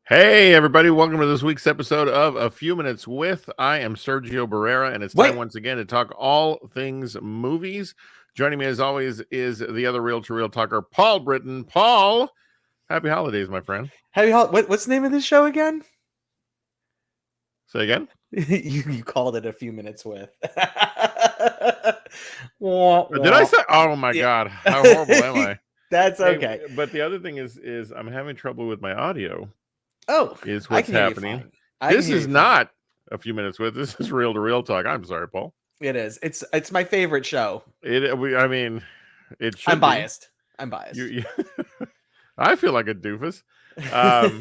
Hey, everybody, welcome to this week's episode of A Few Minutes With. I am Sergio Barrera, and it's time Wait, once again to talk all things movies. Joining me, as always, is the other real-to-real talker, Paul Britton. Paul, happy holidays, my friend. what's the name of this show again? Say again? you called it A Few Minutes With. Did I say? Oh, my Yeah. God. How horrible am I? That's Hey, okay. but the other thing is I'm having trouble with my audio, Oh, is I what's can hear you happening. fine. I can This hear is you fine. not A Few Minutes With. This is real-to-real talk. I'm sorry, Paul. It is. It's my favorite show. I mean, it I'm should be. biased. I'm biased. You I feel like a doofus. Um,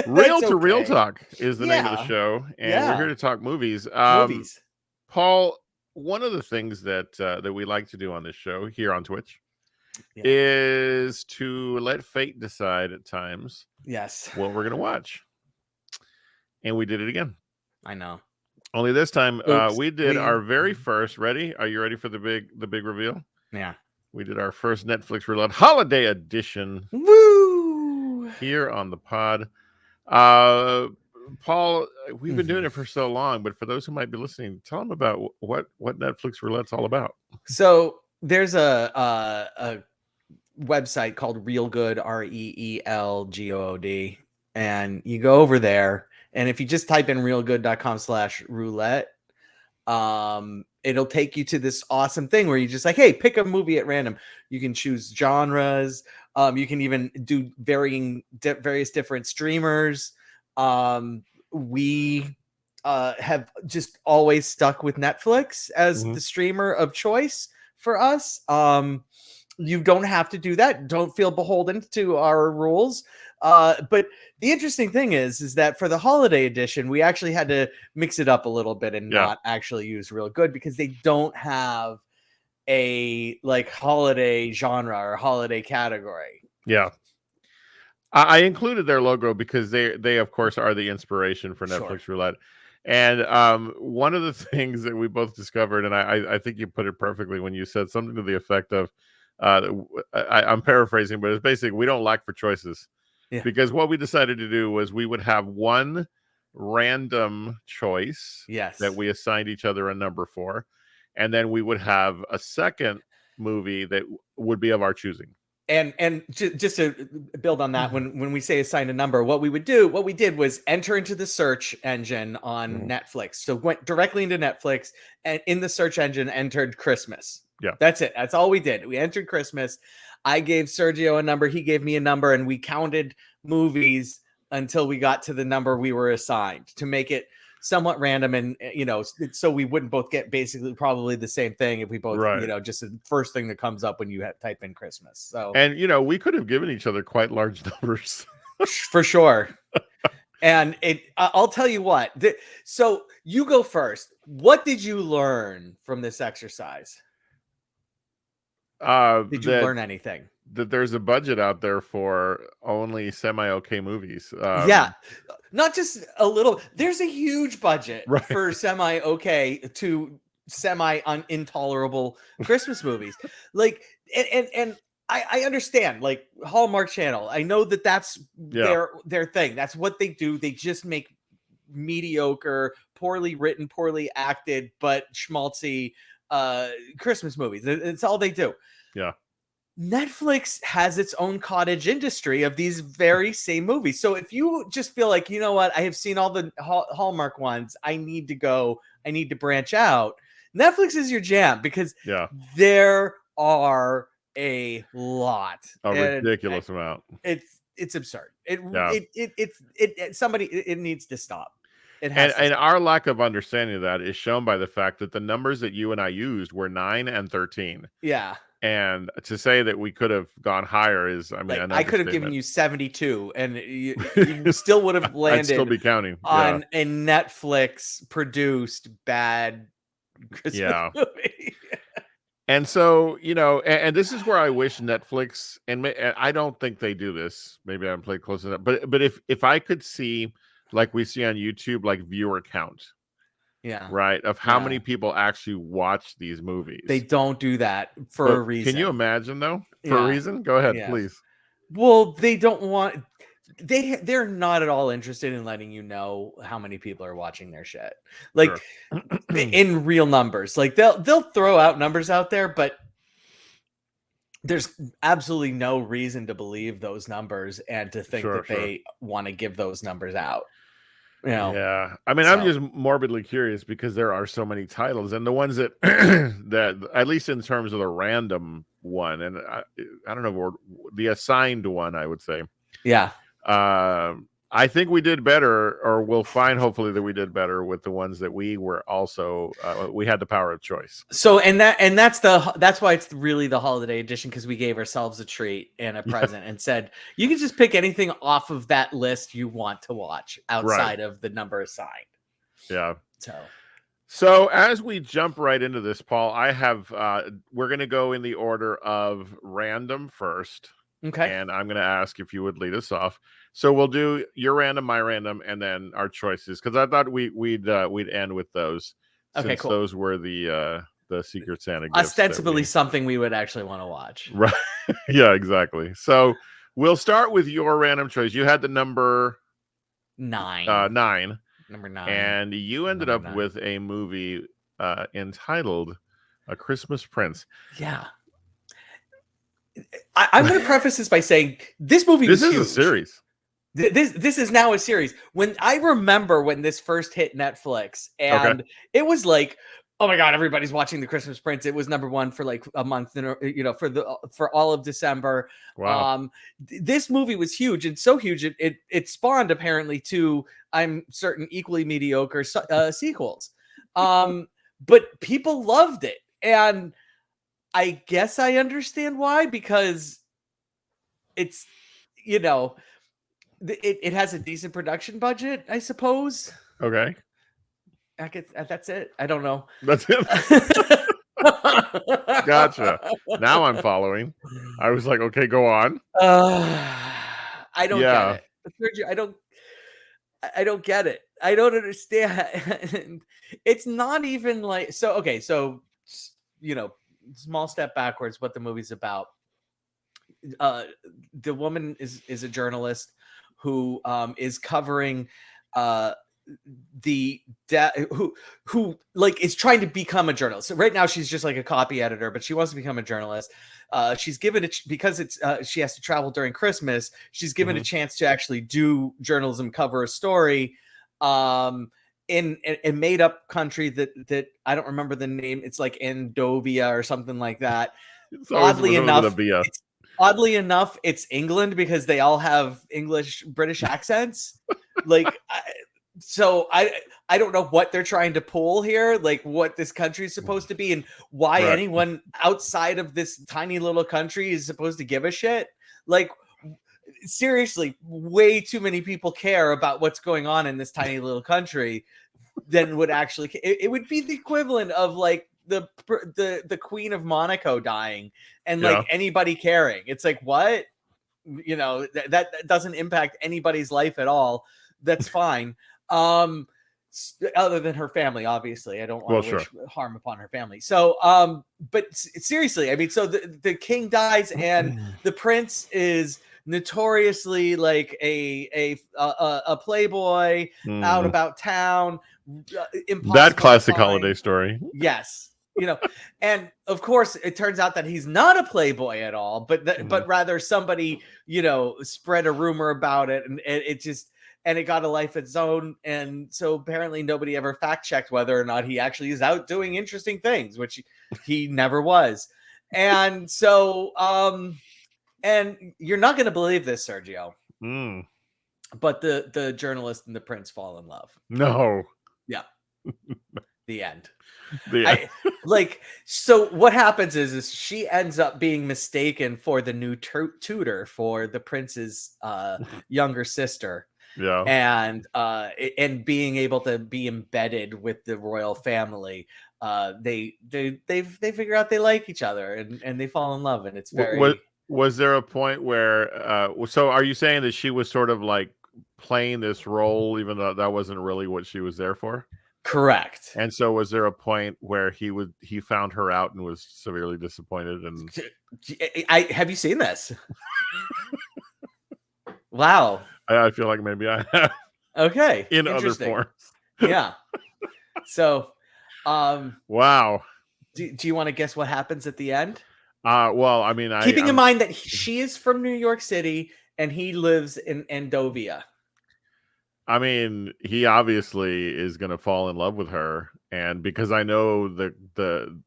Real That's to Real okay. Talk is the name of the Yeah. show, and we're here Yeah. to talk movies. Movies. Paul, one of the things that we like to do on this show here on Twitch Yeah. is to let fate decide at times Yes. what we're going to watch, and we did it again. I know. Only this time, Oops. we did our very first. Ready? Are you ready for the big reveal? Yeah. We did our first Netflix Roulette Holiday Edition. Woo! Here on the pod. Paul, we've been doing it for so long, but for those who might be listening, tell them about what Netflix Roulette's all about. So there's a website called Real Good, REELGOOD, and you go over there, and if you just type in realgood.com/roulette, it'll take you to this awesome thing where you just like, hey, pick a movie at random. You can choose genres. You can even do various different streamers. We have just always stuck with Netflix as the streamer of choice for us. You don't have to do that. Don't feel beholden to our rules. But the interesting thing is that for the holiday edition, we actually had to mix it up a little bit and not actually use Real Good because they don't have a like holiday genre or holiday category. Yeah. I included their logo because they of course are the inspiration for Netflix Roulette. And one of the things that we both discovered, and I think you put it perfectly when you said something to the effect of, I'm paraphrasing, but it's basically we don't lack for choices. Yeah. Because what we decided to do was we would have one random choice that we assigned each other a number for, and then we would have a second movie that would be of our choosing. And just to build on that, when we say assign a number, what we did was enter into the search engine on Netflix. So went directly into Netflix, and in the search engine entered Christmas. Yeah, that's it. That's all we did. We entered Christmas. I gave Sergio a number. He gave me a number, and we counted movies until we got to the number we were assigned to make it somewhat random, and so we wouldn't both get basically probably the same thing if we both just the first thing that comes up when you type in Christmas. So and we could have given each other quite large numbers for sure. And I'll tell you what, so you go first. What did you learn from this exercise? Did you learn anything? That there's a budget out there for only semi-okay movies. Yeah, not just a little. There's a huge budget for semi-okay to semi-intolerable Christmas movies. Like, and I understand, like Hallmark Channel. I know that's their thing. That's what they do. They just make mediocre, poorly written, poorly acted, but schmaltzy Christmas movies. It's all they do. Yeah. Netflix has its own cottage industry of these very same movies. So if you just feel like, you know what, I have seen all the Hallmark ones, I need to branch out. Netflix is your jam because there are a lot, ridiculous amount. It's absurd. It needs to stop. And our lack of understanding of that is shown by the fact that the numbers that you and I used were 9 and 13. Yeah. And to say that we could have gone higher is, I mean, I could have given you 72 and you still would have landed I'd still be counting on a Netflix produced bad Christmas movie. And so, and this is where I wish Netflix, and I don't think they do this. Maybe I haven't played close enough, but if I could see, like we see on YouTube, like viewer count. Yeah. Right. Of how many people actually watch these movies. They don't do that for a reason. Can you imagine though? For a reason? Go ahead, please. Well, they don't want they're not at all interested in letting you know how many people are watching their shit, like in real numbers. Like they'll throw out numbers out there, but there's absolutely no reason to believe those numbers and to think that they want to give those numbers out. You know? Yeah, I mean, I'm just morbidly curious because there are so many titles, and the ones that that at least in terms of the random one, and I don't know, the assigned one, I would say. Yeah. I think we did better, or we'll find hopefully that we did better with the ones that we were also we had the power of choice. So that's why it's really the holiday edition, because we gave ourselves a treat and a present and said you can just pick anything off of that list you want to watch outside of the number assigned. Yeah. So as we jump right into this, Paul, I have we're going to go in the order of random first. Okay. And I'm going to ask if you would lead us off. So we'll do your random, my random, and then our choices, because I thought we'd end with those. Okay, since cool. Those were the Secret Santa gifts. Ostensibly something we would actually want to watch. Right. Yeah, exactly. So we'll start with your random choice. You had the number 9. Number 9. And you ended up with a movie entitled A Christmas Prince. Yeah. I'm going to preface this by saying this movie was huge. This is a series. This is now a series. When I remember when this first hit Netflix, and it was like, oh my God, everybody's watching The Christmas Prince. It was number 1 for like a month, for all of December. Wow. This movie was huge, and so huge it spawned apparently 2, I'm certain, equally mediocre sequels. But people loved it, and I guess I understand why, because it's, it has a decent production budget, I suppose. Okay. That's it. I don't know. That's it. Gotcha. Now I'm following. I was like, okay, go on. I don't get it. I don't get it. I don't understand. It's not even like, so small step backwards, what the movie's about. The woman is a journalist who is covering who like is trying to become a journalist. So right now she's just like a copy editor, but she wants to become a journalist. She's given it because it's she has to travel during Christmas. She's given a chance to actually do journalism, cover a story in a made up country that I don't remember the name. It's like Andovia or something like that. Oddly enough, it's England, because they all have British accents. Like, so I don't know what they're trying to pull here, like what this country is supposed to be, and why anyone outside of this tiny little country is supposed to give a shit. Like, seriously, way too many people care about what's going on in this tiny little country than would actually. It would be the equivalent of like the Queen of Monaco dying and like anybody caring. It's like, what? That doesn't impact anybody's life at all. That's fine. Other than her family, obviously. I don't want to wish harm upon her family. So, but seriously, I mean, so the king dies, and the prince is notoriously like a playboy, out about town. That classic holiday story. Yes. And of course it turns out that he's not a playboy at all, but rather somebody, spread a rumor about it, and it got a life of its own. And so apparently nobody ever fact checked whether or not he actually is out doing interesting things, which he never was. And so, and you're not going to believe this, Sergio, but the journalist and the prince fall in love. No. Yeah. The end. So what happens is she ends up being mistaken for the new tutor for the prince's younger sister. Yeah. And being able to be embedded with the royal family, they figure out they like each other, and they fall in love, and it's very. Was there a point where so are you saying that she was sort of like playing this role even though that wasn't really what she was there for? Correct. And so was there a point where he found her out and was severely disappointed? And have you seen this? Wow. I feel like maybe I have. Okay, In other interesting. forms. Yeah. So, wow. do you want to guess what happens at the end? Well, I mean, Keeping in mind that she is from New York City and he lives in Endovia. I mean, he obviously is going to fall in love with her, and because I know the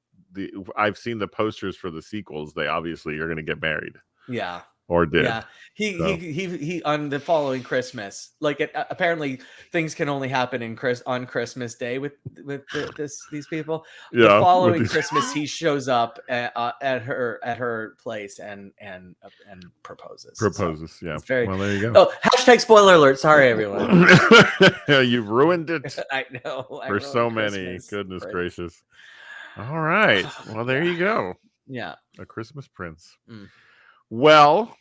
I've seen the posters for the sequels, they obviously are going to get married. Yeah. Or did. Yeah, he on the following Christmas. Like apparently things can only happen on Christmas Day with these people. The following Christmas, he shows up at her place and proposes. Proposes, so yeah. It's very, well, there you go. Oh, hashtag spoiler alert! Sorry, everyone. You've ruined it. I know. For so many. Goodness gracious. All right. Well, there you go. Yeah. A Christmas Prince. Well,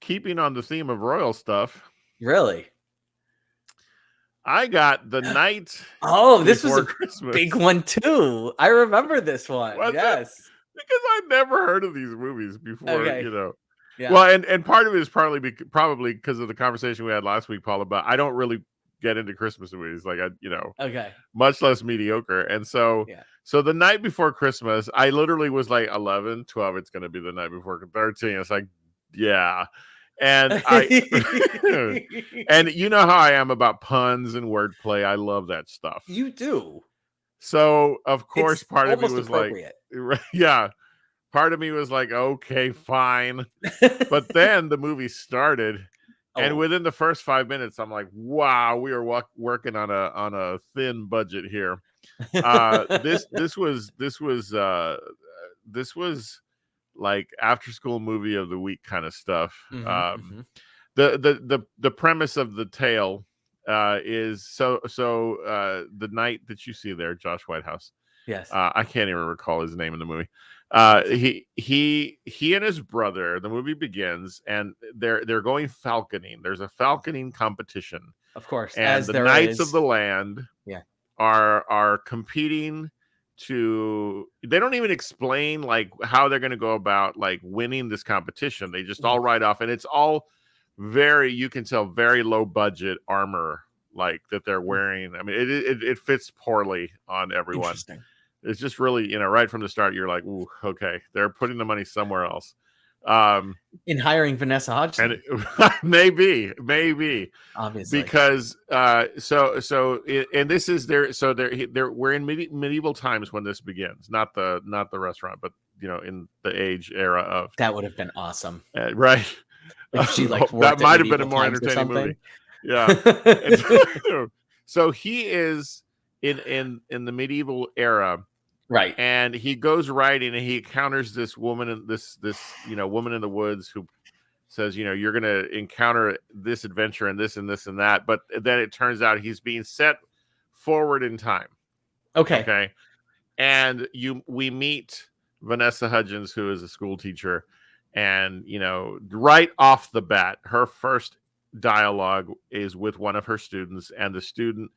keeping on the theme of royal stuff. Really? I got The Night. This was a Christmas. Big one too. I remember this one. Yes. Because I'd never heard of these movies before, Yeah. Well, and part of it is probably because of the conversation we had last week, Paul, about I don't really get into Christmas movies, like much less mediocre. And so so The Night Before Christmas, I literally was like 11, 12, it's gonna be The Night Before 13. It's like, yeah. And and you know how I am about puns and wordplay. I love that stuff. You do. So of course, part of me was like, yeah. Part of me was like, okay, fine. But then the movie started, and within the first 5 minutes, I'm like, wow, we are working on a thin budget here. This was like after school movie of the week kind of stuff. The premise of the tale is the knight that you see there, Josh Whitehouse. Yes. I can't even recall his name in the movie. He and his brother, the movie begins, and they're going falconing. There's a falconing competition, of course, and the knights of the land are competing to. They don't even explain like how they're going to go about like winning this competition. They just all ride off, and it's all you can tell very low budget armor like that they're wearing. I mean, it fits poorly on everyone. Interesting. It's just really, right from the start, you're like, ooh, okay, they're putting the money somewhere else. In hiring Vanessa Hudgens. And maybe. Obviously. Because, and this is we're in medieval times when this begins, not the restaurant, but, in the age era of. That would have been awesome. Right. If she that might have been a more entertaining movie. Yeah. So he is in the medieval era. Right. And he goes riding and he encounters this woman, this woman in the woods who says, you're going to encounter this adventure and this and this and that. But then it turns out he's being set forward in time. Okay. And we meet Vanessa Hudgens, who is a school teacher. And, right off the bat, her first dialogue is with one of her students. And the student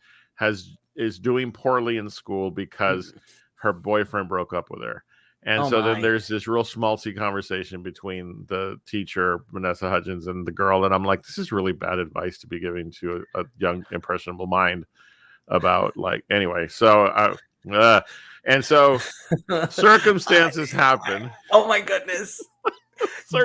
is doing poorly in school because her boyfriend broke up with her. And then there's this real schmaltzy conversation between the teacher, Vanessa Hudgens, and the girl. And I'm like, this is really bad advice to be giving to a young, impressionable mind about anyway. So, and so circumstances happen. Oh my goodness.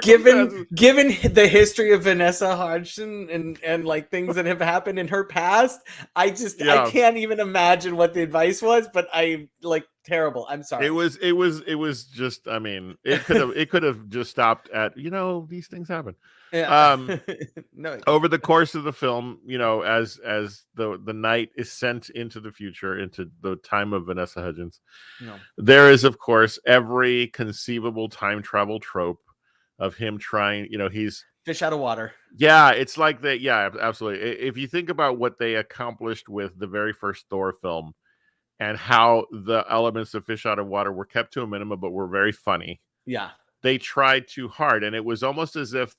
Given the history of Vanessa Hudgens and like things that have happened in her past, I can't even imagine what the advice was, but I like terrible. I'm sorry. It was just, I mean, it could have just stopped at, these things happen. Yeah. No. Over the course of the film, as the knight is sent into the future, into the time of Vanessa Hudgens, there is, of course, every conceivable time travel trope of him trying, he's fish out of water. Yeah, it's like that. Yeah, absolutely. If you think about what they accomplished with the very first Thor film and how the elements of fish out of water were kept to a minimum, but were very funny. Yeah. they tried too hard, and it was almost as if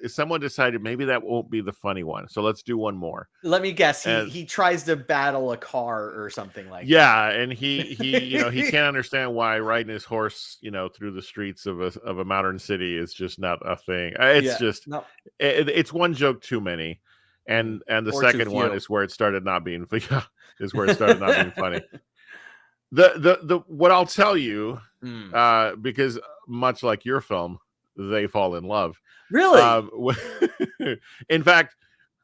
someone decided maybe that won't be the funny one, so let's do one more. Let me guess. And He tries to battle a car or something like that. yeah, and he he can't understand why riding his horse through the streets of a modern city is just not a thing. It's just no. it's one joke too many, and the second one is where it started not being funny. The what I'll tell you, because much like your film, they fall in love. Really? In fact,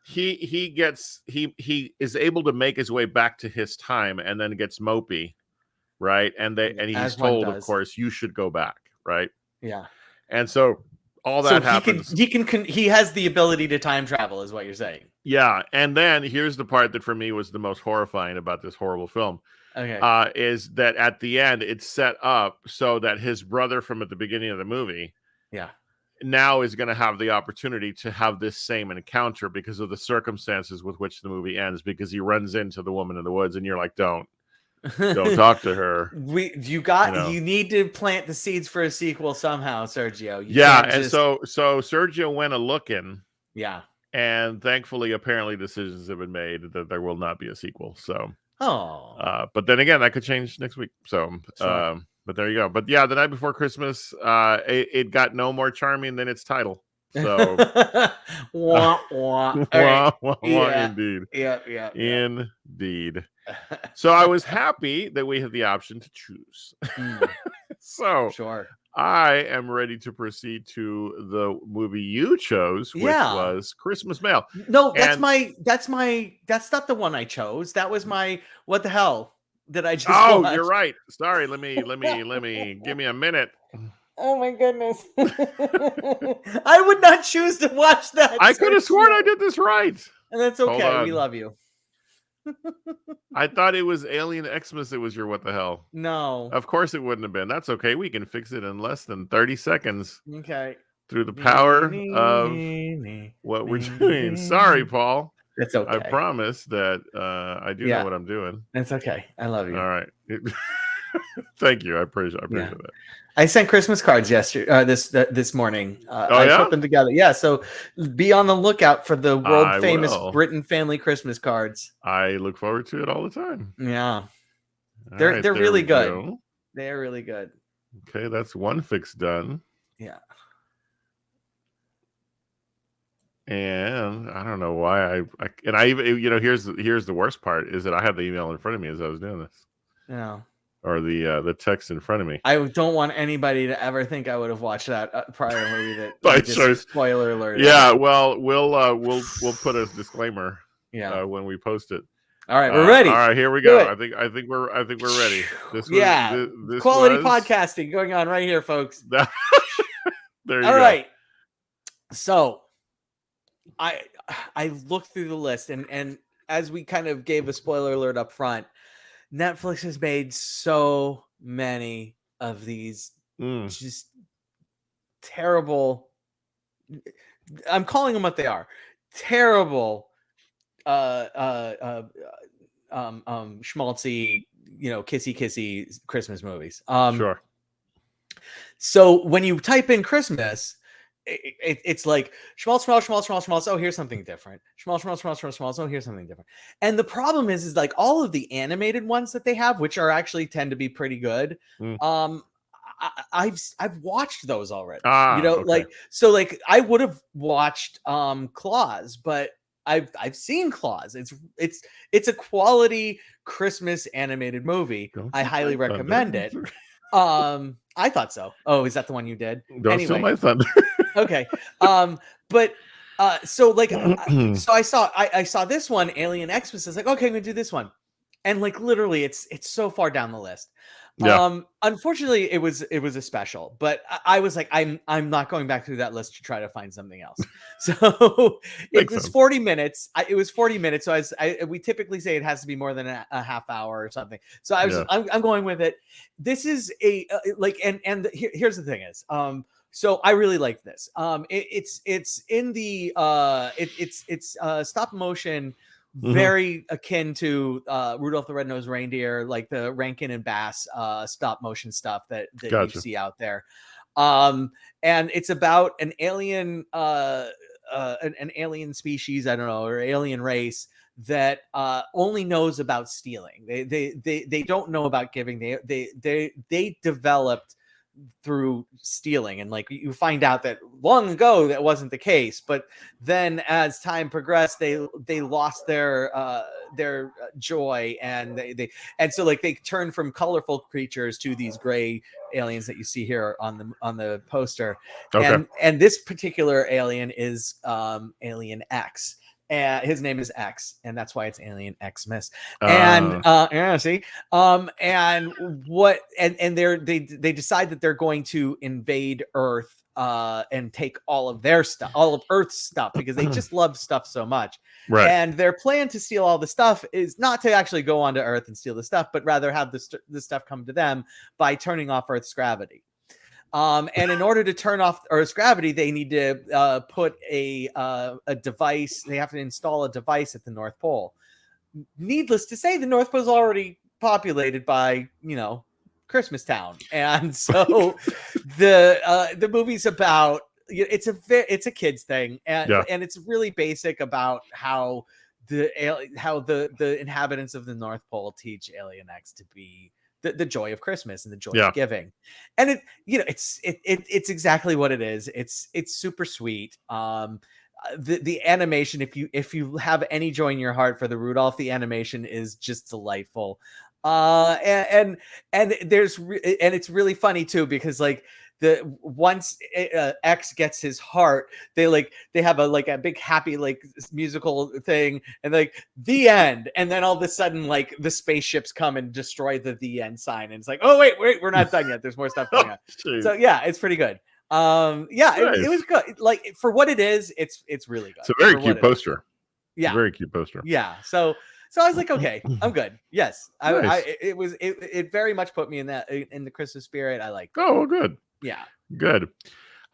he is able to make his way back to his time, and then gets mopey, right? And he's told, of course, you should go back, right? Yeah. And so all that happens. He has the ability to time travel, is what you're saying. Yeah, and then here's the part that for me was the most horrifying about this horrible film. Okay. Is that at the end it's set up so that his brother from at the beginning of the movie, now is going to have the opportunity to have this same encounter because of the circumstances with which the movie ends, because he runs into the woman in the woods, and you're like, don't talk to her. You need to plant the seeds for a sequel somehow, Sergio. So Sergio went a looking. Yeah. And thankfully, apparently decisions have been made that there will not be a sequel. So but then again, that could change next week. So sure. But there you go. But yeah, The Night Before Christmas, it got no more charming than its title. So wah, wah. Indeed. Yeah. Indeed. So I was happy that we had the option to choose. So sure. I am ready to proceed to the movie you chose, which was Christmas Mail. No, that's not the one I chose. That was my what the hell did I just watch? You're right. Sorry, let me give me a minute. Oh my goodness. I would not choose to watch that. I could have sworn I did this right. And that's okay. We love you. I thought it was Alien Xmas. It was your what the hell? No. Of course it wouldn't have been. That's okay. We can fix it in less than 30 seconds. Okay. Through the power of what we're doing. Sorry, Paul. It's okay. I promise that I do know what I'm doing. It's okay. I love you. All right. Thank you. I appreciate that. I sent Christmas cards yesterday, this morning. I put them together. Yeah, so be on the lookout for the world famous Britain family Christmas cards. I look forward to it all the time. Yeah, they're really good. They're really good. Okay, that's one fix done. Yeah. And I don't know why I even here's the worst part is that I have the email in front of me as I was doing this. Yeah. Or the text in front of me. I don't want anybody to ever think I would have watched that prior movie. That spoiler alert. Yeah, well, we'll put a disclaimer. When we post it. All right, we're ready. All right, here we go. I think we're ready. This quality podcasting going on right here, folks. There you go. All right. So, I looked through the list, and as we kind of gave a spoiler alert up front, Netflix has made so many of these just terrible. I'm calling them what they are. Terrible, schmaltzy, kissy Christmas movies. Sure. So when you type in Christmas, it's like schmaltz. Oh, here's something different. Schmaltz. Oh, here's something different. And the problem is like all of the animated ones that they have, which are actually tend to be pretty good. I've watched those already. Okay. like I would have watched Claus, but I've seen Claus. It's a quality Christmas animated movie. I highly recommend it. I thought so. Oh, is that the one you did? Don't steal my thunder. Okay. So I saw this one, Alien Xmas. I was like, okay, I'm gonna do this one. And like literally it's so far down the list. Yeah. Unfortunately it was a special, but I was like, I'm not going back through that list to try to find something else. So it was 40 minutes. It was 40 minutes. So we typically say it has to be more than a half hour or something. So I'm going with it. This is here's the thing is, so I really like this. It's in the it's stop motion, very akin to Rudolph the Red-Nosed Reindeer, like the Rankin and Bass stop motion stuff that you see out there. And it's about an alien an alien species, I don't know, or alien race that only knows about stealing. They don't know about giving. They developed through stealing, and like you find out that long ago that wasn't the case, but then as time progressed they lost their joy, and and so like they turn from colorful creatures to these gray aliens that you see here on the poster. Okay. And this particular alien is Alien X, and his name is X, and that's why it's Alien Xmas. And yeah, see, and what, and they decide that they're going to invade Earth and take all of their stuff, all of Earth's stuff, because they just love stuff so much. Right. And their plan to steal all the stuff is not to actually go onto Earth and steal the stuff, but rather have the stuff come to them by turning off Earth's gravity. And in order to turn off Earth's gravity, they need to put a device. They have to install a device at the North Pole. Needless to say, the North Pole is already populated by, Christmas Town, and so the movie's about, it's a kids thing, and it's really basic about how the inhabitants of the North Pole teach Alien X to be the joy of Christmas and the joy of giving. And it's exactly what it is. It's super sweet. The animation, if you have any joy in your heart for the Rudolph, the animation is just delightful. And it's really funny too, because like once X gets his heart, they have a big happy like musical thing, and like the end, and then all of a sudden like the spaceships come and destroy the end sign, and it's like, oh wait, we're not done yet, there's more stuff going on. So yeah, it's pretty good. Nice. It was good. Like for what it is, it's really good. It's a very cute poster. Yeah, very cute poster. Yeah, so I was like, okay, I'm good. Yes, nice. It very much put me in the Christmas spirit. I like. Oh, good. Yeah, good.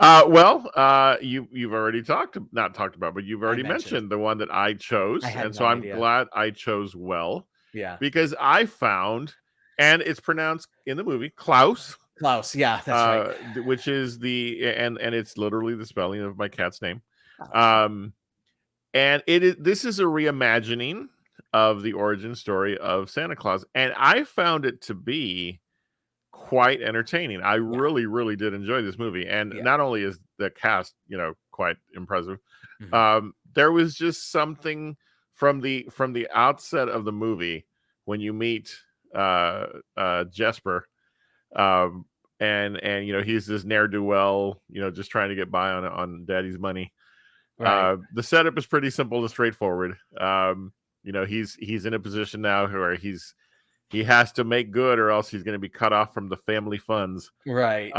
You've already not talked about, but you've already mentioned the one that I chose, and so I'm glad I chose well. Yeah, because I found, and it's pronounced in the movie Klaus. Klaus, yeah, that's right. Which is and it's literally the spelling of my cat's name. And this is a reimagining of the origin story of Santa Claus, and I found it to be quite entertaining. I really, really did enjoy this movie, and not only is the cast, quite impressive, there was just something from the outset of the movie when you meet Jesper, and he's this ne'er-do-well, just trying to get by on daddy's money. Right. The setup is pretty simple and straightforward. He's in a position now where he has to make good, or else he's going to be cut off from the family funds. Right.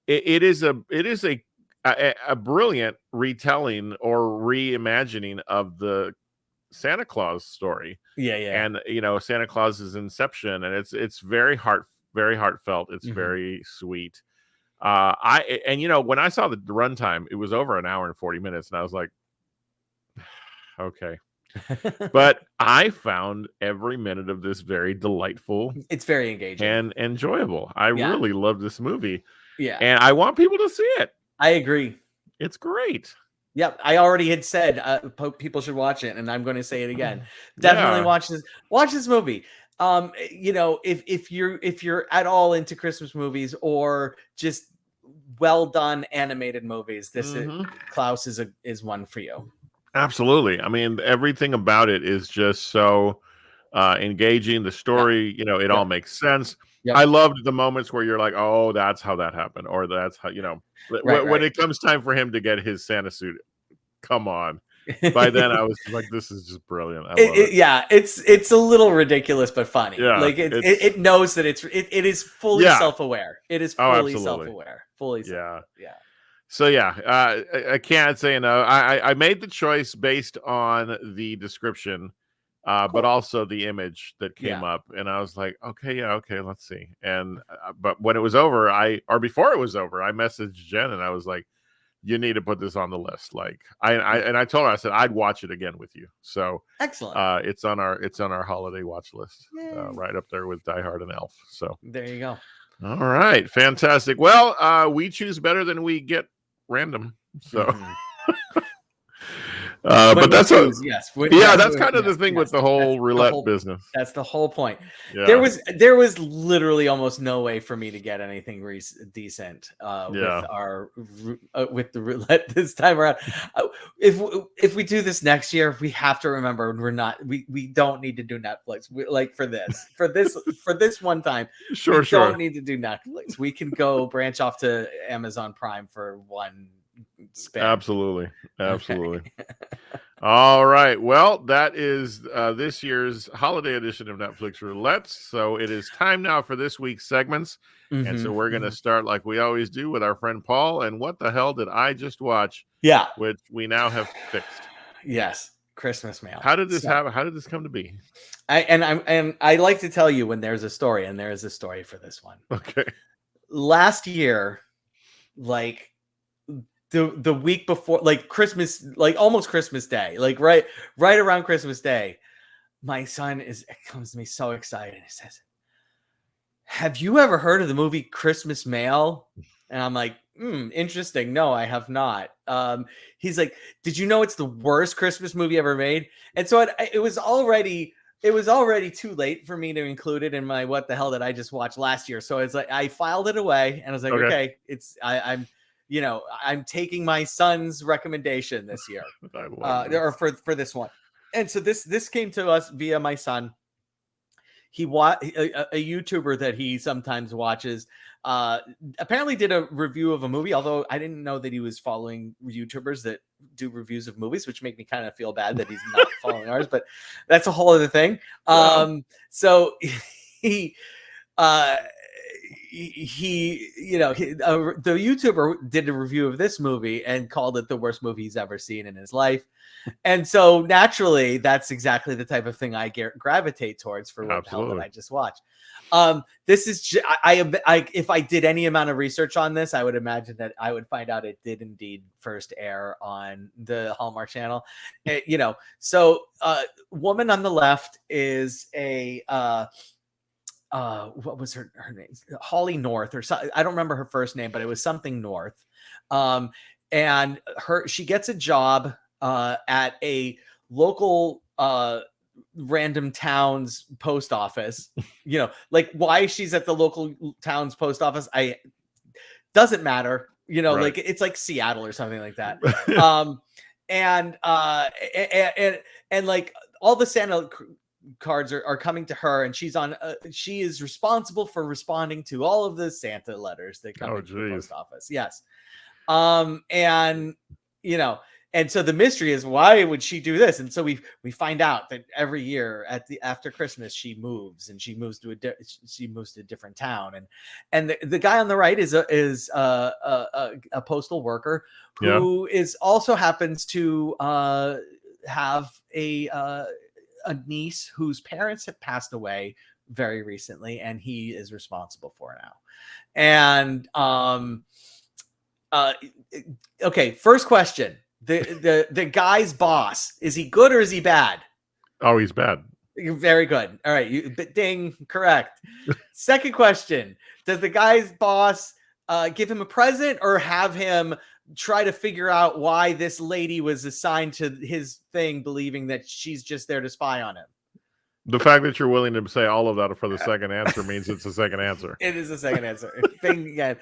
It is a brilliant retelling or reimagining of the Santa Claus story. Yeah. And Santa Claus's inception, and it's very heartfelt. It's very sweet. When I saw the runtime, it was over an hour and 40 minutes, and I was like, okay. But I found every minute of this very delightful. It's very engaging and enjoyable. I really love this movie. Yeah. And I want people to see it. I agree. It's great. Yep. I already had said people should watch it, and I'm going to say it again. Definitely watch this movie. If you're at all into Christmas movies or just well done animated movies, this Klaus is one for you. Absolutely. I mean, everything about it is just so engaging. The story, it all makes sense. Yep. I loved the moments where you're like, oh, that's how that happened, or that's how, when it comes time for him to get his Santa suit, come on. By then I was like, this is just brilliant. I love it. Yeah, it's a little ridiculous but funny. Yeah, like it knows that it is fully self-aware. It is fully self-aware. Fully self-aware. Yeah. So I can't say enough. I made the choice based on the description, but also the image that came up, and I was like, okay, let's see. And but when it was over, before it was over, I messaged Jen, and I was like, you need to put this on the list. Like I told her, I said I'd watch it again with you. So excellent. it's on our holiday watch list, right up there with Die Hard and Elf. So there you go. All right, fantastic. Well, we choose better than we get random. So. Mm-hmm. But that's yes. That's kind of the thing with the whole roulette business. That's the whole point. Yeah. There was literally almost no way for me to get anything decent with the roulette this time around. If we do this next year, we have to remember we don't need to do Netflix. For this one time, we don't need to do Netflix. We can go branch off to Amazon Prime for one spin. Absolutely. Okay. All right. Well, that is this year's holiday edition of Netflix Roulette. So it is time now for this week's segments. Mm-hmm. And so we're going to start like we always do with our friend Paul. And what the hell did I just watch? Yeah. Which we now have fixed. Yes. Christmas mail. How did this happen? How did this come to be? I like to tell you when there's a story, and there is a story for this one. Okay. Last year, like the week before, like Christmas, like almost Christmas Day, like right around Christmas Day, my son comes to me so excited. He says, "Have you ever heard of the movie Christmas Mail?" And I'm like, interesting. No, I have not. He's like, "Did you know it's the worst Christmas movie ever made?" And so it was already too late for me to include it in my what the hell did I just watch last year. So it's like I filed it away, and I was like, okay I'm taking my son's recommendation this year, or for this one. And so this came to us via my son. He a YouTuber that he sometimes watches. Apparently did a review of a movie, although I didn't know that he was following YouTubers that do reviews of movies, which make me kind of feel bad that he's not following ours, but that's a whole other thing. So the YouTuber did a review of this movie and called it the worst movie he's ever seen in his life. And so naturally, that's exactly the type of thing I gravitate towards for what the hell did I just watch. This is if I did any amount of research on this, I would imagine that I would find out it did indeed first air on the Hallmark Channel. So woman on the left is a what was her name? Holly North or something. I don't remember her first name, but it was something North. And she gets a job at a local random town's post office. Like why she's at the local town's post office, doesn't matter. Right. Like it's like Seattle or something like that. And like all the Santa cards are coming to her, and she is responsible for responding to all of the Santa letters that come into the post office. Yes. And so the mystery is, why would she do this? And so we find out that every year after Christmas she moves to a different town, and the guy on the right is a postal worker who is also happens to have a niece whose parents have passed away very recently, and he is responsible for it now. And okay, first question. The guy's boss, is he good or is he bad? Oh, he's bad. Very good. All right, ding, correct. Second question: does the guy's boss give him a present, or have him try to figure out why this lady was assigned to his thing, believing that she's just there to spy on him? The fact that you're willing to say all of that for the second answer means it's the second answer. It is the second answer. Again.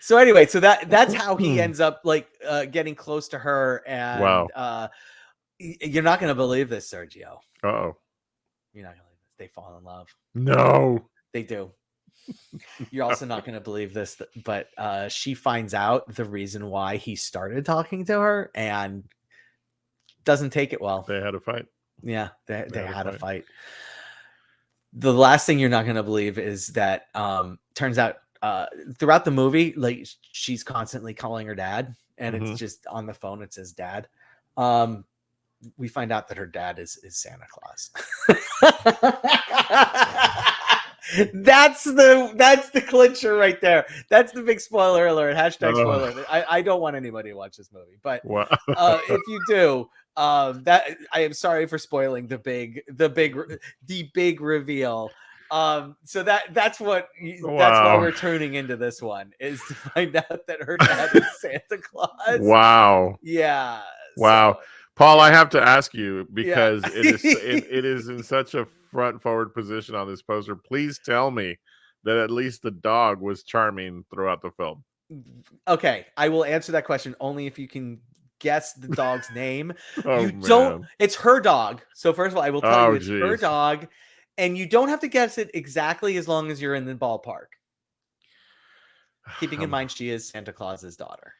So anyway, so that's how he ends up getting close to her. And wow. You're not going to believe this, Sergio. Uh-oh. You're not going to believe this. They fall in love. No. They do. You're also not going to believe this, but she finds out the reason why he started talking to her and doesn't take it well. They had a fight. Yeah, they had a fight. The last thing you're not going to believe is that turns out throughout the movie, like she's constantly calling her dad, and it's just on the phone. It says dad. We find out that her dad is Santa Claus. That's the clincher right there. That's the big spoiler alert. Hashtag spoiler alert. I don't want anybody to watch this movie, but Wow. If you do, that I am sorry for spoiling the big reveal. So that's what that's why Wow. we're tuning into this one, is to find out that her dad is Santa Claus. Wow. Yeah. Wow. So, Paul, yeah. I have to ask you, Yeah. because it is in such a front forward position on this poster. Please tell me that at least the dog was charming throughout the film. Okay, I will answer that question only if you can guess the dog's name. Oh, You don't. man. It's her dog. So first of all, I will tell you Oh, it's her geez. dog, and you don't have to guess it exactly as long as you're in the ballpark. Keeping in mind she is Santa Claus's daughter.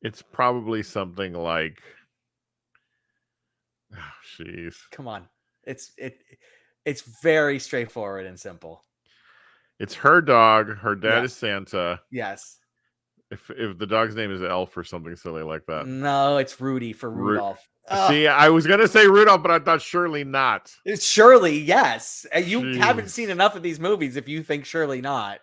It's probably something like, oh, jeez. Come on, it's very straightforward and simple. It's her dog. Her dad Yeah. is Santa. Yes. If the dog's name is Elf or something silly like that. No, it's Rudy for Rudolph. See, I was gonna say Rudolph, but I thought surely not. It's Shirley, yes. You Jeez. haven't seen enough of these movies if you think Shirley not.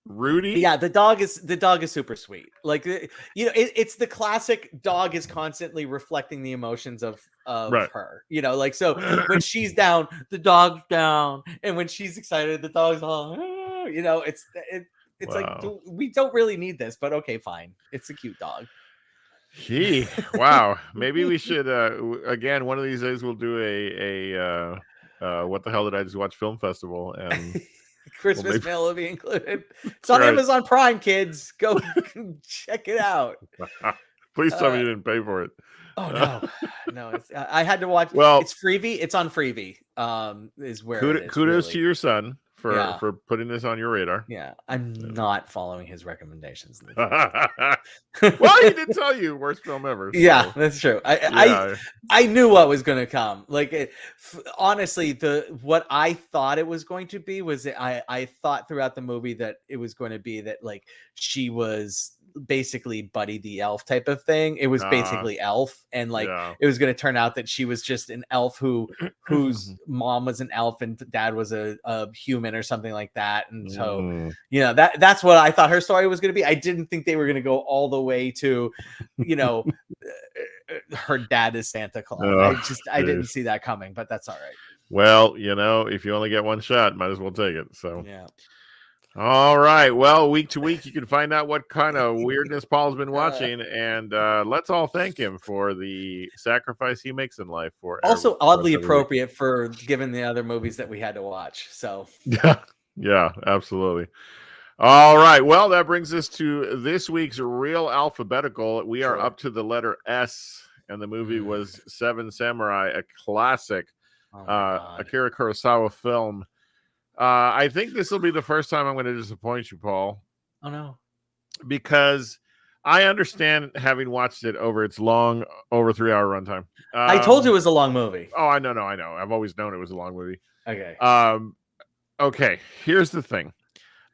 Rudy? Yeah, the dog is super sweet. Like, it's the classic dog is constantly reflecting the emotions of Right. her. Like, so when she's down, the dog's down, and when she's excited, the dog's all. It's Wow. like, we don't really need this, but okay, fine. It's a cute dog. Gee, wow. Maybe we should again one of these days we'll do a what the hell did I just watch film festival, and Christmas mail will be included. It's on Amazon Prime, kids. Go check it out. Please tell me you didn't pay for it. Oh no, I had to watch. Well, it's Freevee. It's on Freevee. Is where kudos really. to your son for putting this on your radar. Yeah, I'm not following his recommendations. Well, he did tell you worst film ever. So. Yeah, that's true. I knew what was going to come. Like, honestly, what I thought it was going to be was that I thought throughout the movie that it was going to be that, like, she was basically Buddy the Elf type of thing. It was basically Elf, and like it was going to turn out that she was just an elf whose mom was an elf and dad was a human or something like that. And so that's what I thought her story was going to be. I didn't think they were going to go all the way to her dad is Santa Claus. I didn't see that coming, but that's all right. Well, if you only get one shot, might as well take it. So yeah. All right. Well, week to week, you can find out what kind of weirdness Paul's been watching, and let's all thank him for the sacrifice he makes in life. Also, oddly appropriate for given the other movies that we had to watch. So yeah, absolutely. All right. Well, that brings us to this week's Real Alphabetical. We are up to the letter S, and the movie was Seven Samurai, a classic Akira Kurosawa film. I think this will be the first time I'm going to disappoint you, Paul. Oh, no. Because I understand, having watched it over its long, over 3-hour runtime. I told you it was a long movie. Oh, I know. I've always known it was a long movie. Okay. Okay, here's the thing.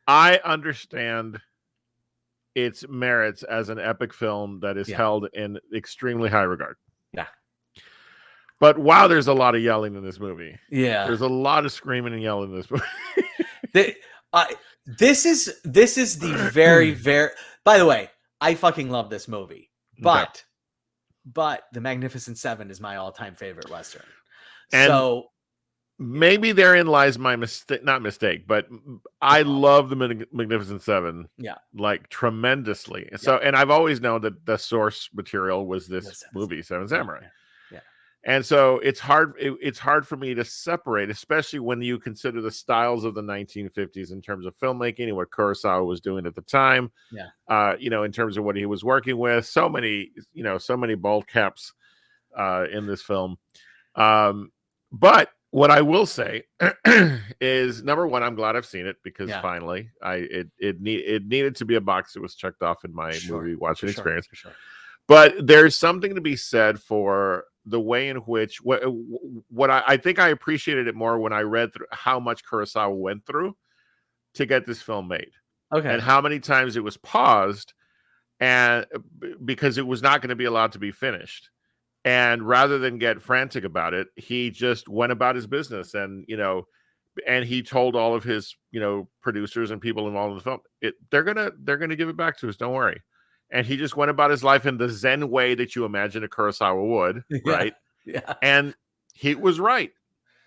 I understand its merits as an epic film that is held in extremely high regard. Yeah. But wow, there's a lot of yelling in this movie. Yeah. There's a lot of screaming and yelling in this movie. This is the very, very... By the way, I fucking love this movie. But The Magnificent Seven is my all-time favorite Western. And so maybe therein lies my mistake, but I love The Magnificent Seven. Yeah. Like, tremendously. So, and I've always known that the source material was this movie, Seven Samurai. Yeah. And so it's hard for me to separate, especially when you consider the styles of the 1950s in terms of filmmaking and what Kurosawa was doing at the time. Yeah. In terms of what he was working with. So many bald caps in this film. But what I will say is, number one, I'm glad I've seen it, because finally it needed to be a box that was checked off in my movie watching experience. For sure. But there's something to be said for the way in which what I think I appreciated it more when I read through how much Kurosawa went through to get this film made. Okay. And how many times it was paused, and because it was not going to be allowed to be finished. And rather than get frantic about it, he just went about his business and, and he told all of his, producers and people involved in the film, they're gonna give it back to us. Don't worry. And he just went about his life in the Zen way that you imagine a Kurosawa would, Yeah. right? Yeah. And he was right.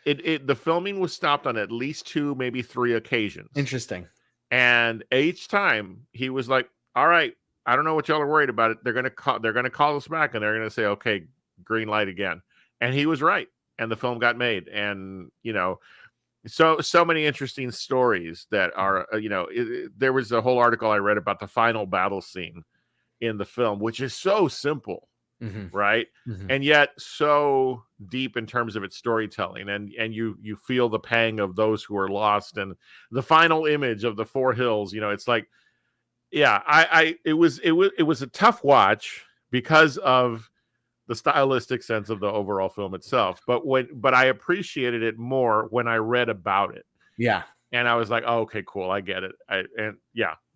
The filming was stopped on at least 2, maybe 3 occasions. Interesting. And each time he was like, "All right, I don't know what y'all are worried about it. They're gonna call us back, and they're gonna say, okay, green light again." And he was right, and the film got made. And so many interesting stories that are, there was a whole article I read about the final battle scene in the film, which is so simple, right? And yet so deep in terms of its storytelling, and you feel the pang of those who are lost, and the final image of the 4 hills. It's like, yeah, it was a tough watch because of the stylistic sense of the overall film itself, but I appreciated it more when I read about it. Yeah. And I was like, oh, okay, cool, I get it.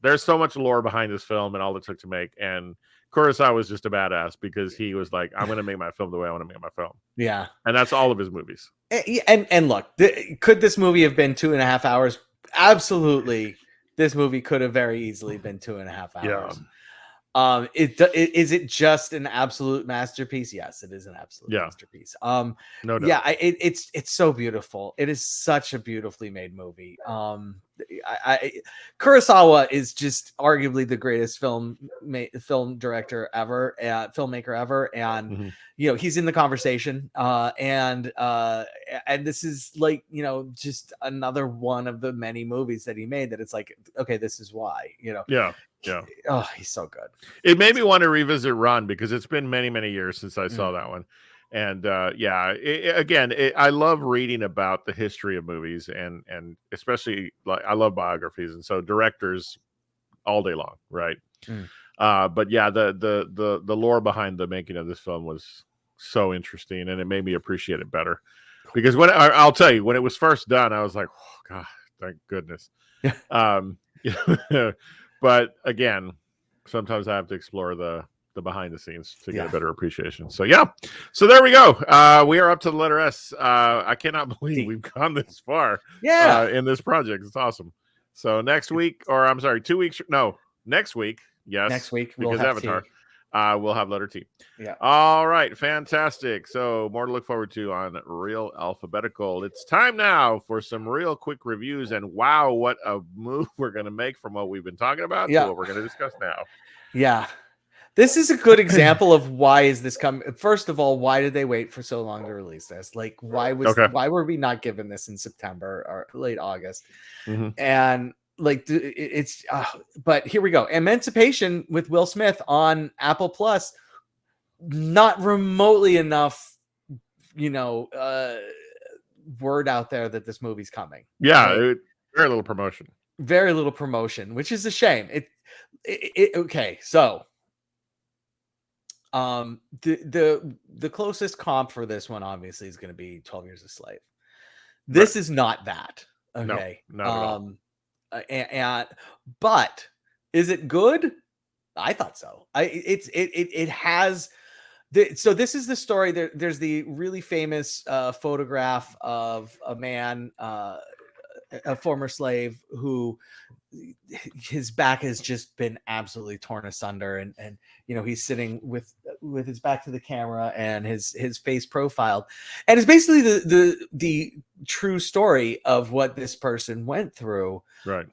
There's so much lore behind this film and all it took to make. And Kurosawa was just a badass because he was like, I'm going to make my film the way I want to make my film. Yeah. And that's all of his movies. And look, could this movie have been 2.5 hours? Absolutely. This movie could have very easily been 2.5 hours. Yeah. Is it just an absolute masterpiece? Yes, it is an absolute masterpiece. No doubt. Yeah, it's so beautiful. It is such a beautifully made movie. Kurosawa is just arguably the greatest film director ever, filmmaker ever, and he's in the conversation. And this is like, just another one of the many movies that he made that it's like, okay, this is why, Yeah. Oh, he's so good. It made me want to revisit Run because it's been many, many years since I saw that one. And I love reading about the history of movies, and especially, like, I love biographies, and so directors all day long, right? But yeah, the lore behind the making of this film was so interesting, and it made me appreciate it better. Because I'll tell you, when it was first done, I was like, oh God, thank goodness. But again, sometimes I have to explore the behind the scenes to get a better appreciation. So so there we go. We are up to the letter S. I cannot believe we've gone this far. In this project, it's awesome. So next week, or I'm sorry, 2 weeks. No, next week. Yes, next week because we'll have Avatar. T. We'll have letter T. Yeah. All right. Fantastic. So more to look forward to on Real Alphabetical. It's time now for some real quick reviews. And wow, what a move we're going to make from what we've been talking about to what we're going to discuss now. Yeah. This is a good example of why is this coming. First of all, why did they wait for so long to release this? Like, why were we not given this in September or late August? And like, it's but here we go. Emancipation with Will Smith on Apple Plus. Not remotely enough, word out there that this movie's coming. Yeah, very little promotion. Very little promotion, which is a shame. Okay, so the closest comp for this one obviously is going to be 12 Years a Slave. This is not that. Okay. No, not at all. But is it good? I thought so. It has. So this is the story. There's the really famous photograph of a man, a former slave, who his back has just been absolutely torn asunder, and he's sitting with his back to the camera and his face profiled, and it's basically the true story of what this person went through, right?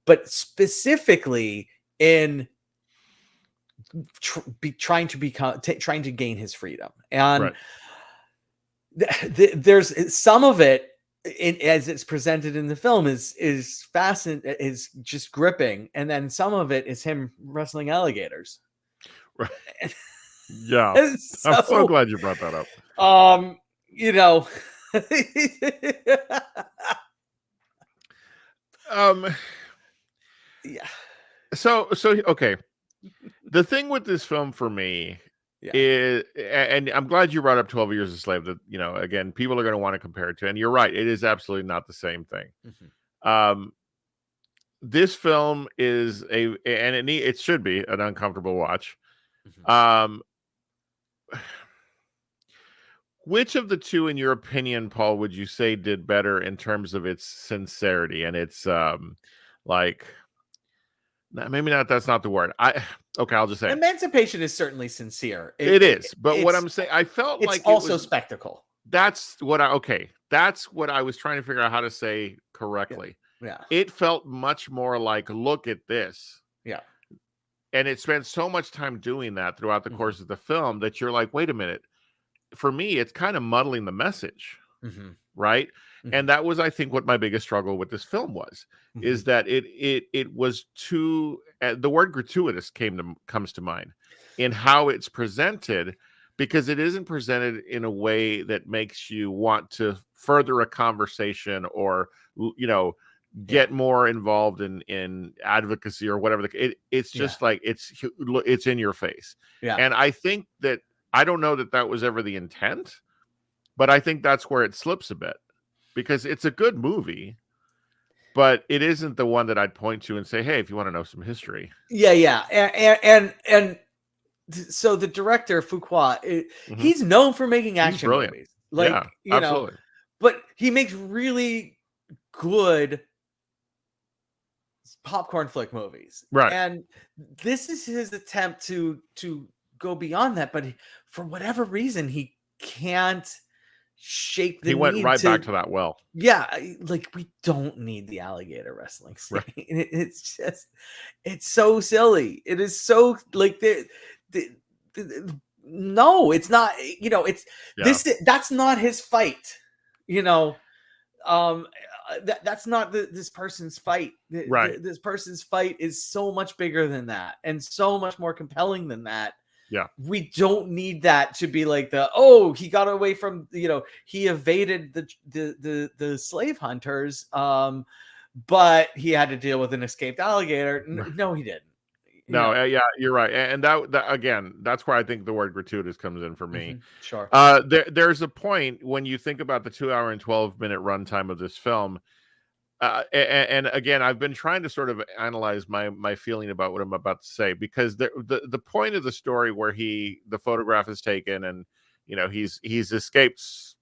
But specifically in trying to gain his freedom, and there's some of it as it's presented in the film is fascinating, is just gripping, and then some of it is him wrestling alligators. Right. Yeah, so, I'm so glad you brought that up. Yeah. So okay. The thing with this film for me is, and I'm glad you brought up 12 Years a Slave, that, again, people are going to want to compare it to, and you're right, it is absolutely not the same thing. This film is it should be an uncomfortable watch. Which of the two, in your opinion, Paul, would you say did better in terms of its sincerity and its like maybe not that's not the word. Okay, I'll just say it. Emancipation is certainly sincere. It is, but what I'm saying, I felt it's like it also was spectacle. that's what I was trying to figure out how to say correctly. Yeah. It felt much more like, look at this. Yeah. And it spent so much time doing that throughout the course of the film that you're like, wait a minute. For me, it's kind of muddling the message. Right. And that was, I think, what my biggest struggle with this film was, is that it was too the word gratuitous comes to mind in how it's presented, because it isn't presented in a way that makes you want to further a conversation or get more involved in advocacy or whatever. It's just like it's in your face. And I think that I don't know that was ever the intent, but I think that's where it slips a bit, because it's a good movie, but it isn't the one that I'd point to and say, hey, if you want to know some history. Yeah. And so the director Fuqua, he's known for making action movies. Like, absolutely. But he makes really good popcorn flick movies. Right. And this is his attempt to go beyond that, but for whatever reason he can't shake the he went right back to that well. Yeah, like, we don't need the alligator wrestling scene. Right. It's just, it's so silly. It is so like no, it's not, it's that's not his fight. That's not this person's fight. Right. This person's fight is so much bigger than that and so much more compelling than that. Yeah. We don't need that to be like he got away from, he evaded the slave hunters, but he had to deal with an escaped alligator. No, he didn't. No, yeah, you're right. And that again, that's where I think the word gratuitous comes in for me. Sure. There's a point when you think about the 2 hour and 12-minute runtime of this film. And again, I've been trying to sort of analyze my feeling about what I'm about to say, because the point of the story where the photograph is taken and he's escaped,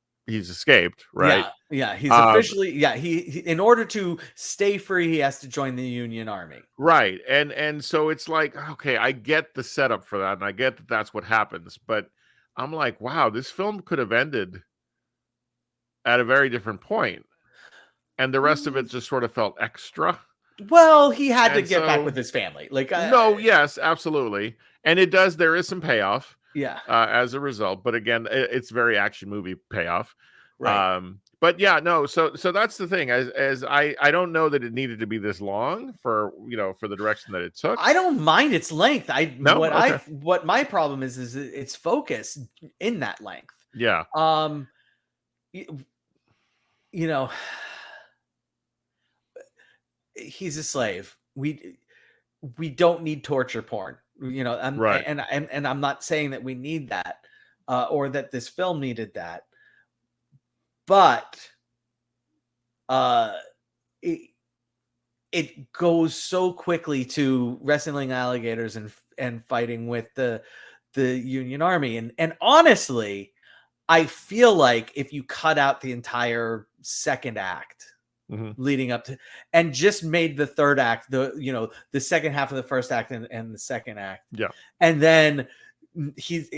right? Yeah, he's officially he in order to stay free, he has to join the Union Army. Right. And so it's like, okay, I get the setup for that, and I get that that's what happens, but I'm like, wow, this film could have ended at a very different point. And the rest of it just sort of felt extra. Well, he had to get back with his family. Like, no, yes, absolutely. And there is some payoff. Yeah. As a result. But again, it's very action movie payoff. Right. But yeah, no, so that's the thing. As I don't know that it needed to be this long for the direction that it took. I don't mind its length. What my problem is its focus in that length. Yeah. He's a slave. We don't need torture porn, right. And I'm not saying that we need that, or that this film needed that, but it goes so quickly to wrestling alligators and fighting with the Union Army, and honestly, I feel like if you cut out the entire second act leading up to, and just made the third act, the second half of the first act and the second act. Yeah. And then he's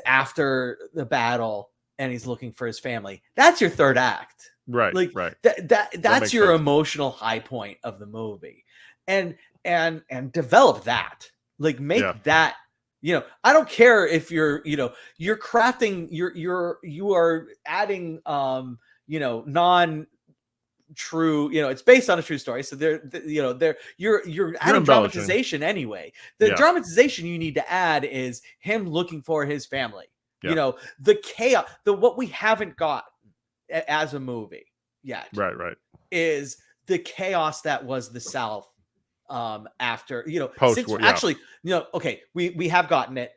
after the battle and he's looking for his family. That's your third act. Right. Like right. That's your sense. Emotional high point of the movie. And develop that. Like make that, I don't care if you're crafting, you are adding non true, it's based on a true story, so you're adding dramatization anyway. The dramatization you need to add is him looking for his family. The chaos, what we haven't got as a movie yet, right, is the chaos that was the South after post-war, actually okay, we have gotten it,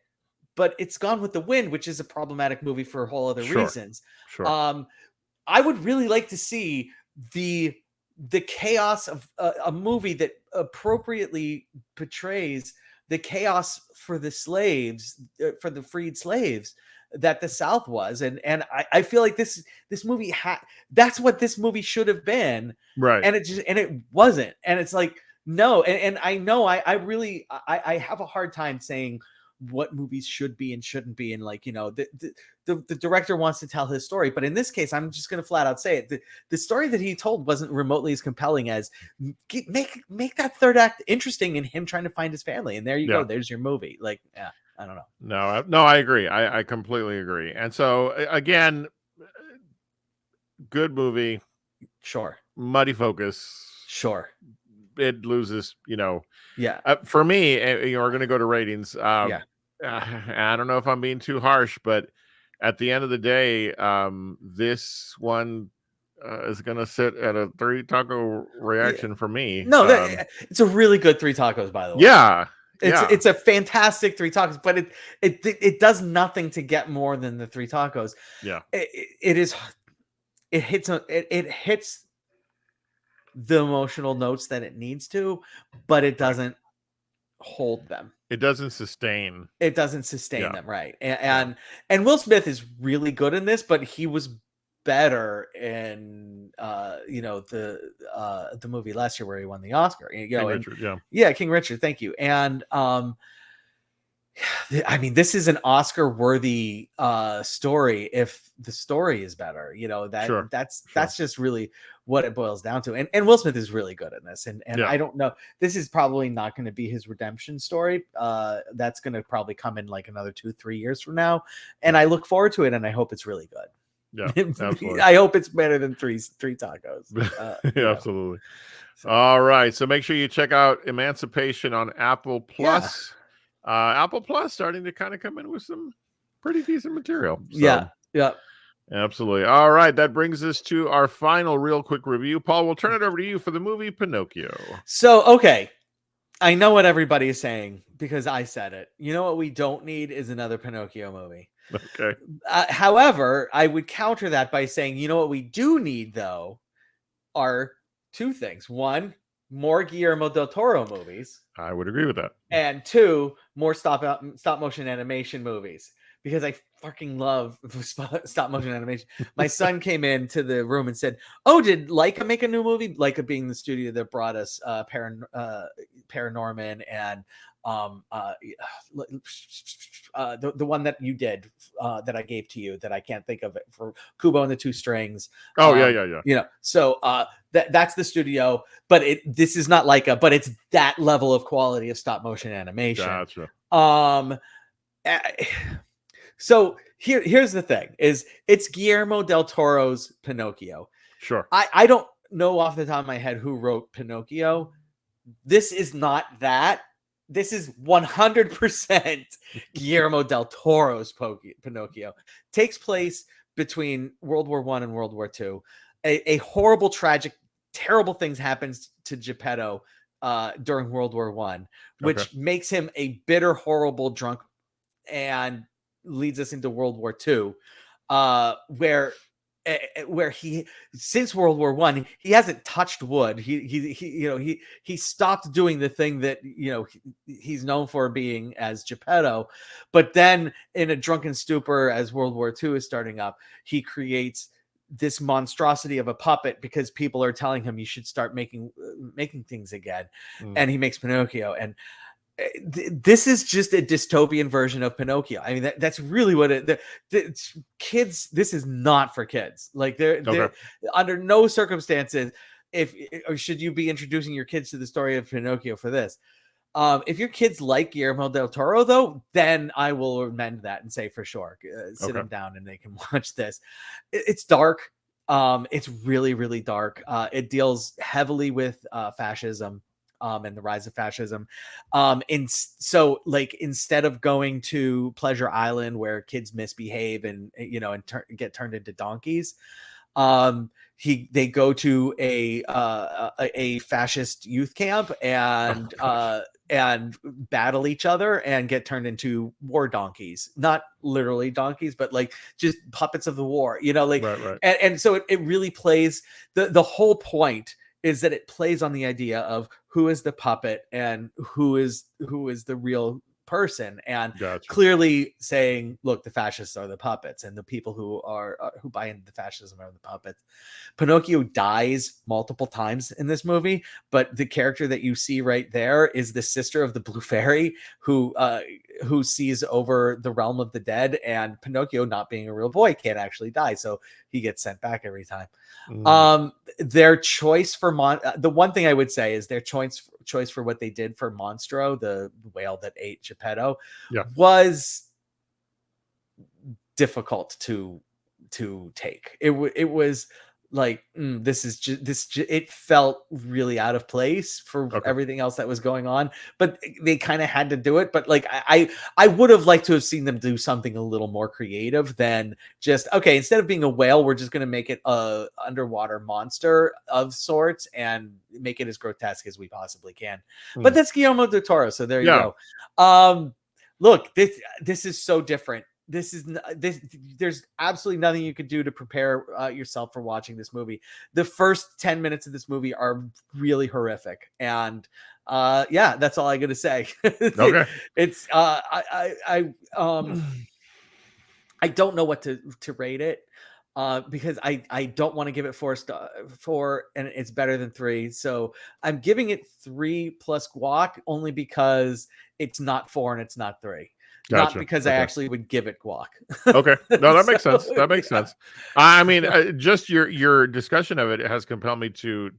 but it's Gone with the Wind, which is a problematic movie for whole other reasons. Sure. I would really like to see the chaos of a movie that appropriately portrays the chaos for the slaves, for the freed slaves, that the South was, and I feel like this movie that's what this movie should have been, right? And it wasn't, and it's like no, and I know I really I have a hard time saying what movies should be and shouldn't be, and like the director wants to tell his story, but in this case I'm just going to flat out say it, the story that he told wasn't remotely as compelling as make that third act interesting in him trying to find his family, and there you go, there's your movie. Like, yeah, I don't know. No, I agree. I completely agree. And so again, good movie, sure, muddy focus, sure, it loses, yeah, for me, we're going to go to ratings. Yeah. I don't know if I'm being too harsh, but at the end of the day, this one is going to sit at a 3 taco reaction for me. No, it's a really good 3 tacos, by the way. Yeah. It's a fantastic 3 tacos, but it does nothing to get more than the 3 tacos. Yeah. It hits the emotional notes that it needs to, but it doesn't hold them. It doesn't sustain. It doesn't sustain them, right? And Will Smith is really good in this, but he was better in the movie last year where he won the Oscar. King Richard, King Richard. Thank you. And I mean, this is an Oscar-worthy story if the story is better. That's just really what it boils down to. And Will Smith is really good in this. And I don't know. This is probably not going to be his redemption story. That's going to probably come in like another 2-3 years from now. And I look forward to it, and I hope it's really good. Yeah, absolutely. I hope it's better than three tacos. Absolutely. All right. So make sure you check out Emancipation on Apple Plus. Apple Plus starting to kind of come in with some pretty decent material. So, yeah. Absolutely. All right. That brings us to our final real quick review. Paul, we'll turn it over to you for the movie Pinocchio. So, okay. I know what everybody is saying because I said it. You know what we don't need is another Pinocchio movie. Okay. However, I would counter that by saying, you know what we do need, though, are 2 things. 1, more Guillermo del Toro movies. I would agree with that. And 2, more stop motion animation movies, because I fucking love stop motion animation. My son came into the room and said, "Oh, did Leica make a new movie?" Leica being the studio that brought us Paranorman and the one that you did that I gave to you that I can't think of it, for Kubo and the Two Strings. Oh, yeah. So that's the studio, but this is not Leica, but it's that level of quality of stop motion animation. Gotcha. So here's the thing: is it's Guillermo del Toro's Pinocchio. Sure. I don't know off the top of my head who wrote Pinocchio. This is not that. This is 100% Guillermo del Toro's Pinocchio. Takes place between World War I and World War II. A horrible, tragic, terrible things happens to Geppetto during World War I, which makes him a bitter, horrible drunk, and leads us into World War II, where he, since World War I, he hasn't touched wood. He stopped doing the thing that he's known for being as Geppetto, but then in a drunken stupor, as World War II is starting up, he creates this monstrosity of a puppet because people are telling him you should start making things again, and he makes Pinocchio. And this is just a dystopian version of Pinocchio. I mean, that's really what kids. This is not for kids. Like they're under no circumstances. Or should you be introducing your kids to the story of Pinocchio for this? If your kids like Guillermo del Toro, though, then I will amend that and say for sure, sit them down and they can watch this. It's dark. It's really, really dark. It deals heavily with fascism. And the rise of fascism. So instead of going to Pleasure Island where kids misbehave and get turned into donkeys, they go to a fascist youth camp and and battle each other and get turned into war donkeys. Not literally donkeys, but like just puppets of the war. Right. And so it really plays the whole point is that it plays on the idea of who is the puppet and who is the real person, and Gotcha. clearly saying, look, the fascists are the puppets, and the people who buy into the fascism are the puppets. Pinocchio dies multiple times in this movie, but the character that you see right there is the sister of the Blue Fairy who sees over the realm of the dead, and Pinocchio, not being a real boy, can't actually die, so he gets sent back every time. Their choice for the one thing I would say is their choice for what they did for Monstro, the whale that ate Geppetto, was difficult to take. It was like, this is just it felt really out of place for everything else that was going on, but they kind of had to do it. But like, I would have liked to have seen them do something a little more creative than just, okay, instead of being a whale, we're just going to make it a underwater monster of sorts and make it as grotesque as we possibly can. But that's Guillermo del Toro, so there you go. Look, this is so different. There's absolutely nothing you could do to prepare yourself for watching this movie. The first 10 minutes of this movie are really horrific, and that's all I gotta say. It's I don't know what to rate it, because I don't want to give it 4 and it's better than 3, so I'm giving it 3 plus guac, only because it's not 4 and it's not 3. Gotcha. Not because I actually would give it guac. Okay. No, that makes sense. That makes sense. I mean, just your discussion of it has compelled me to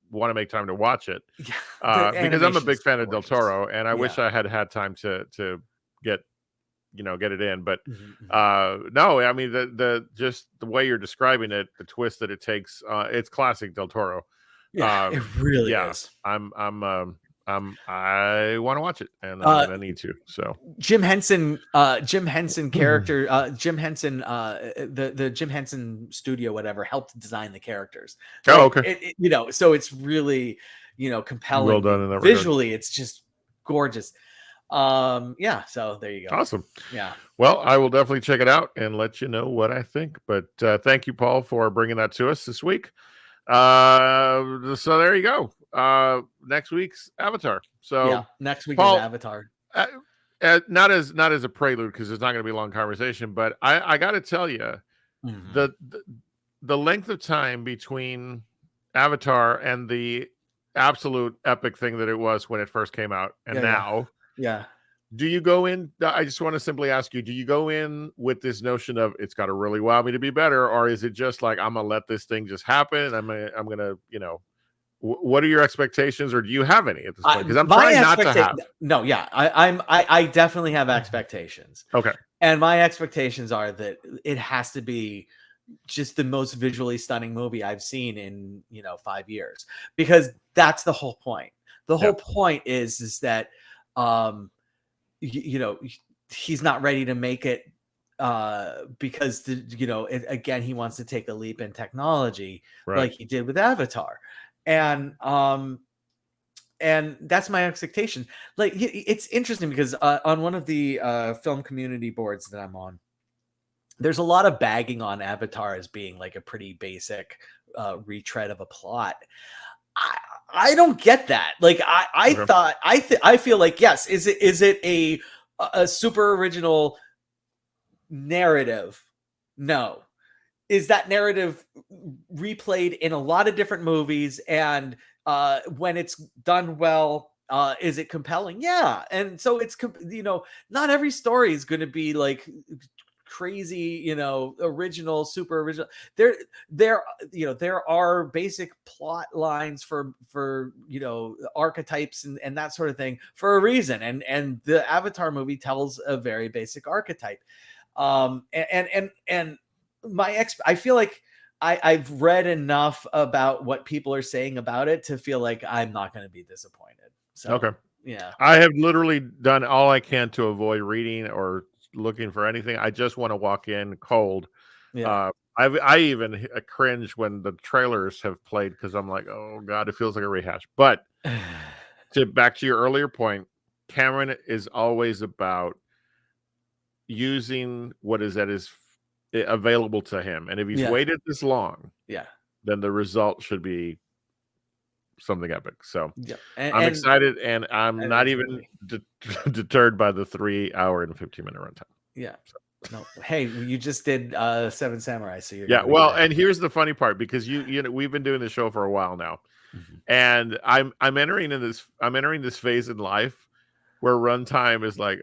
want to make time to watch it. Because I'm a big fan of Del Toro, and I wish I had time to get it in. But no, I mean, the just the way you're describing it, the twist that it takes, it's classic Del Toro. It really is. I want to watch it, and I'm gonna need to. So Jim Henson character, Jim Henson, the Jim Henson studio, whatever, helped design the characters. Okay. So it's really, compelling. Well done in that visually regard. It's just gorgeous. So there you go. Awesome. Yeah. Well, I will definitely check it out and let you know what I think. But thank you, Paul, for bringing that to us this week. So there you go. Next week's Avatar. So next week Paul, is Avatar. Not as a prelude, because it's not going to be a long conversation, but I got to tell you, the length of time between Avatar and the absolute epic thing that it was when it first came out, and now, do you go in? I just want to simply ask you: do you go in with this notion of it's got to really wow me to be better, or is it just like, I'm gonna let this thing just happen? I'm gonna what are your expectations, or do you have any at this point? Because I'm trying not to have. No, I definitely have expectations. Okay, and my expectations are that it has to be just the most visually stunning movie I've seen in 5 years, because that's the whole point. The whole point is that he's not ready to make it because again, he wants to take a leap in technology, like he did with Avatar. And that's my expectation. Like, it's interesting because on one of the film community boards that I'm on, there's a lot of bagging on Avatar as being like a pretty basic retread of a plot. I don't get that. Like, I feel like, yes, is it a super original narrative? No. Is that narrative replayed in a lot of different movies, and when it's done well, is it compelling? Yeah. And so it's not every story is going to be like crazy, original, super original. There are basic plot lines for archetypes and that sort of thing for a reason, and the Avatar movie tells a very basic archetype. And I feel like I've read enough about what people are saying about it to feel like I'm not going to be disappointed. So, okay. Yeah. I have literally done all I can to avoid reading or looking for anything. I just want to walk in cold. Yeah. I even cringe when the trailers have played, because I'm like, oh God, it feels like a rehash. But back to your earlier point, Cameron is always about using what is at his available to him, and if he's waited this long, then the result should be something epic. So Yeah, I'm excited, and I'm not even deterred by the 3 hour and 15-minute runtime. Yeah. So. No, hey, you just did Seven Samurai, so you're well. And here's the funny part, because you know we've been doing the show for a while now, and I'm entering this phase in life where runtime is like.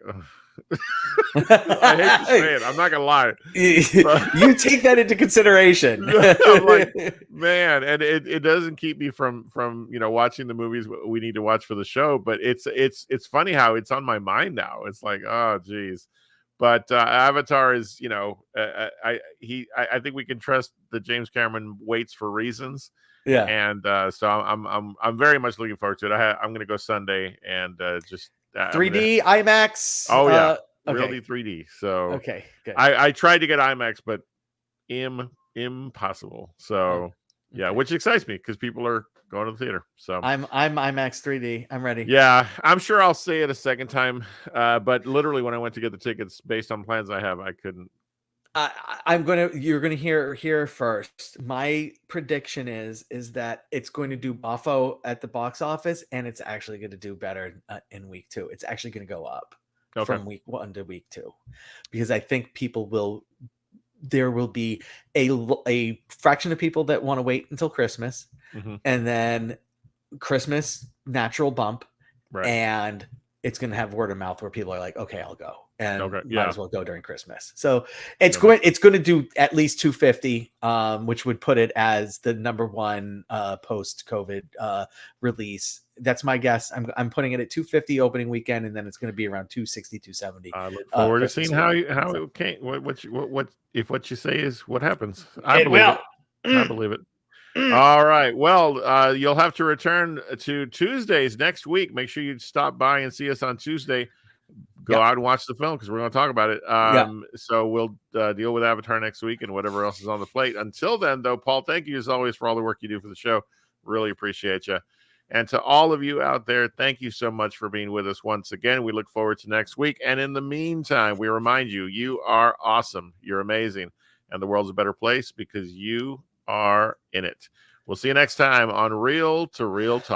I hate to say it. I'm not gonna lie. You take that into consideration. I'm like, man, and it doesn't keep me from watching the movies we need to watch for the show. But it's funny how it's on my mind now. It's like, oh geez. But Avatar is, I think we can trust that James Cameron waits for reasons. Yeah. And so I'm very much looking forward to it. I'm going to go Sunday and just 3D IMAX. Oh yeah. Okay. Really 3D. So okay, good. I tried to get IMAX, but impossible. So yeah, which excites me because people are going to the theater. So I'm IMAX 3D. I'm ready. Yeah, I'm sure I'll say it a second time. But literally, when I went to get the tickets, based on plans I have, I couldn't. You're gonna hear first. My prediction is that it's going to do buffo at the box office, and it's actually going to do better in week 2. It's actually going to go up from week 1 to week 2, because I think there will be a fraction of people that want to wait until Christmas, and then Christmas natural bump, and it's going to have word of mouth where people are like, okay, I'll go, and might as well go during Christmas. So it's going to do at least 250, which would put it as the number 1 post-COVID release. That's my guess. I'm putting it at 250 opening weekend, and then it's going to be around 260, 270. I look forward to seeing how it came. What if what you say is what happens? I believe it. All right. Well, you'll have to return to Tuesdays next week. Make sure you stop by and see us on Tuesday. Go out and watch the film because we're going to talk about it. So we'll deal with Avatar next week and whatever else is on the plate. Until then, though, Paul, thank you as always for all the work you do for the show. Really appreciate you. And to all of you out there, thank you so much for being with us once again. We look forward to next week. And in the meantime, we remind you, you are awesome. You're amazing. And the world's a better place because you are in it. We'll see you next time on Real to Real Talk.